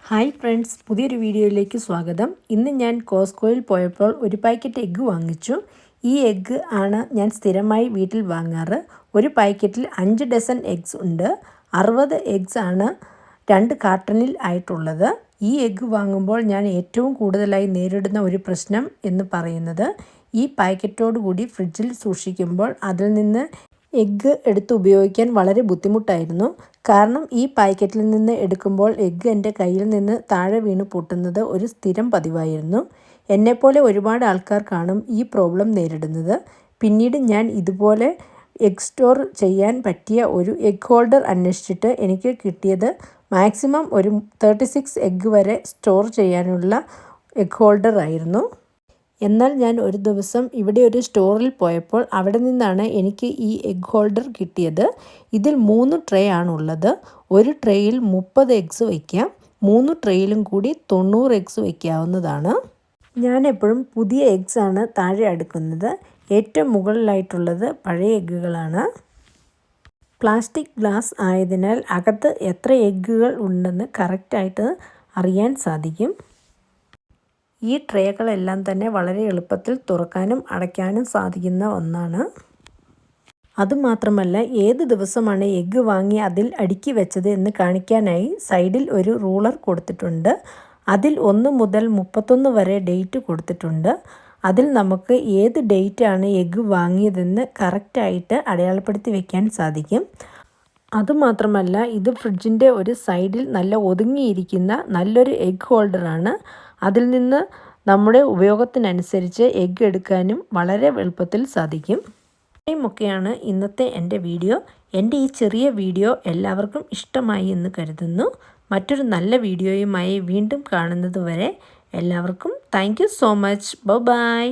Hi friends, പുതിയൊരു വീഡിയോയിലേക്ക് സ്വാഗതം. ഇന്ന് ഞാൻ കോസ്കോയിൽ പോയപ്പോൾ ഒരു പാക്കറ്റ് എഗ്ഗ് വാങ്ങിച്ചു. ഈ എഗ്ഗ് ആണ് ഞാൻ സ്ഥിരമായി വീട്ടിൽ വാങ്ങാറ്. ഒരു പാക്കറ്റിൽ 5 ഡസൻ എഗ്ഗ്സ് ഉണ്ട്. 60 എഗ്ഗ്സ് ആണ് 2 കാർട്ടണിൽ ആയിട്ടുള്ളത്. ഈ എഗ്ഗ് വാങ്ങുമ്പോൾ ഞാൻ ഏറ്റവും കൂടുതലായി നേരിടുന്ന ഒരു പ്രശ്നം എന്ന് പറയുന്നത് ഈ പാക്കറ്റോട് കൂടി ഫ്രിഡ്ജിൽ സൂക്ഷിക്കുമ്പോൾ അതിൽ നിന്ന് എഗ്ഗ് എടുത്ത് ഉപയോഗിക്കാൻ വളരെ ബുദ്ധിമുട്ടായിരുന്നു. കാരണം ഈ പാക്കറ്റിൽ നിന്ന് എടുക്കുമ്പോൾ എഗ്ഗ് എൻ്റെ കയ്യിൽ നിന്ന് താഴെ വീണ് പൊട്ടുന്നത് ഒരു സ്ഥിരം പതിവായിരുന്നു. എന്നെപ്പോലെ ഒരുപാട് ആൾക്കാർ കാണും ഈ പ്രോബ്ലം നേരിടുന്നത്. പിന്നീട് ഞാൻ ഇതുപോലെ എഗ്ഗ് സ്റ്റോർ ചെയ്യാൻ പറ്റിയ ഒരു എഗ്ഗ് ഹോൾഡർ അന്വേഷിച്ചിട്ട് എനിക്ക് കിട്ടിയത് മാക്സിമം ഒരു 36 എഗ്ഗ് വരെ സ്റ്റോർ ചെയ്യാനുള്ള എഗ്ഗ് ഹോൾഡർ ആയിരുന്നു. എന്നാൽ ഞാൻ ഒരു ദിവസം ഇവിടെ ഒരു സ്റ്റോറിൽ പോയപ്പോൾ അവിടെ നിന്നാണ് എനിക്ക് ഈ എഗ്ഗ് ഹോൾഡർ കിട്ടിയത്. ഇതിൽ 3 ട്രേ ആണുള്ളത്. ഒരു ട്രേയിൽ 30 എഗ്ഗ്സ് വയ്ക്കാം. 3 ട്രേയിലും കൂടി 90 എഗ്ഗ്സ് വയ്ക്കാവുന്നതാണ്. ഞാൻ എപ്പോഴും പുതിയ എഗ്ഗ്സ് ആണ് താഴെ അടുക്കുന്നത്. ഏറ്റവും മുകളിലായിട്ടുള്ളത് പഴയ എഗ്ഗുകളാണ്. പ്ലാസ്റ്റിക് ഗ്ലാസ് ആയതിനാൽ അകത്ത് എത്ര എഗ്ഗുകൾ ഉണ്ടെന്ന് കറക്റ്റായിട്ട് അറിയാൻ സാധിക്കും. ഈ ട്രേകളെല്ലാം തന്നെ വളരെ എളുപ്പത്തിൽ തുറക്കാനും അടയ്ക്കാനും സാധിക്കുന്ന ഒന്നാണ്. അതുമാത്രമല്ല, ഏത് ദിവസമാണ് എഗ്ഗ് വാങ്ങി അതിൽ അടുക്കി വെച്ചത് എന്ന് കാണിക്കാനായി സൈഡിൽ ഒരു റൂളർ കൊടുത്തിട്ടുണ്ട്. അതിൽ 1 മുതൽ 31 വരെ ഡേറ്റ് കൊടുത്തിട്ടുണ്ട്. അതിൽ നമുക്ക് ഏത് ഡേറ്റാണ് എഗ്ഗ് വാങ്ങിയതെന്ന് കറക്റ്റായിട്ട് അടയാളപ്പെടുത്തി വയ്ക്കാൻ സാധിക്കും. അതുമാത്രമല്ല, ഇത് ഫ്രിഡ്ജിൻ്റെ ഒരു സൈഡിൽ നല്ല ഒതുങ്ങിയിരിക്കുന്ന നല്ലൊരു എഗ്ഗ് ഹോൾഡറാണ്. അതിൽ നിന്ന് നമ്മുടെ ഉപയോഗത്തിനനുസരിച്ച് എഗ്ഗ് എടുക്കാനും വളരെ എളുപ്പത്തിൽ സാധിക്കും. ഇത്രയുമൊക്കെയാണ് ഇന്നത്തെ എൻ്റെ വീഡിയോ. എൻ്റെ ഈ ചെറിയ വീഡിയോ എല്ലാവർക്കും ഇഷ്ടമായി എന്ന് കരുതുന്നു. മറ്റൊരു നല്ല വീഡിയോയുമായി വീണ്ടും കാണുന്നത് വരെ എല്ലാവർക്കും thank you so much. By.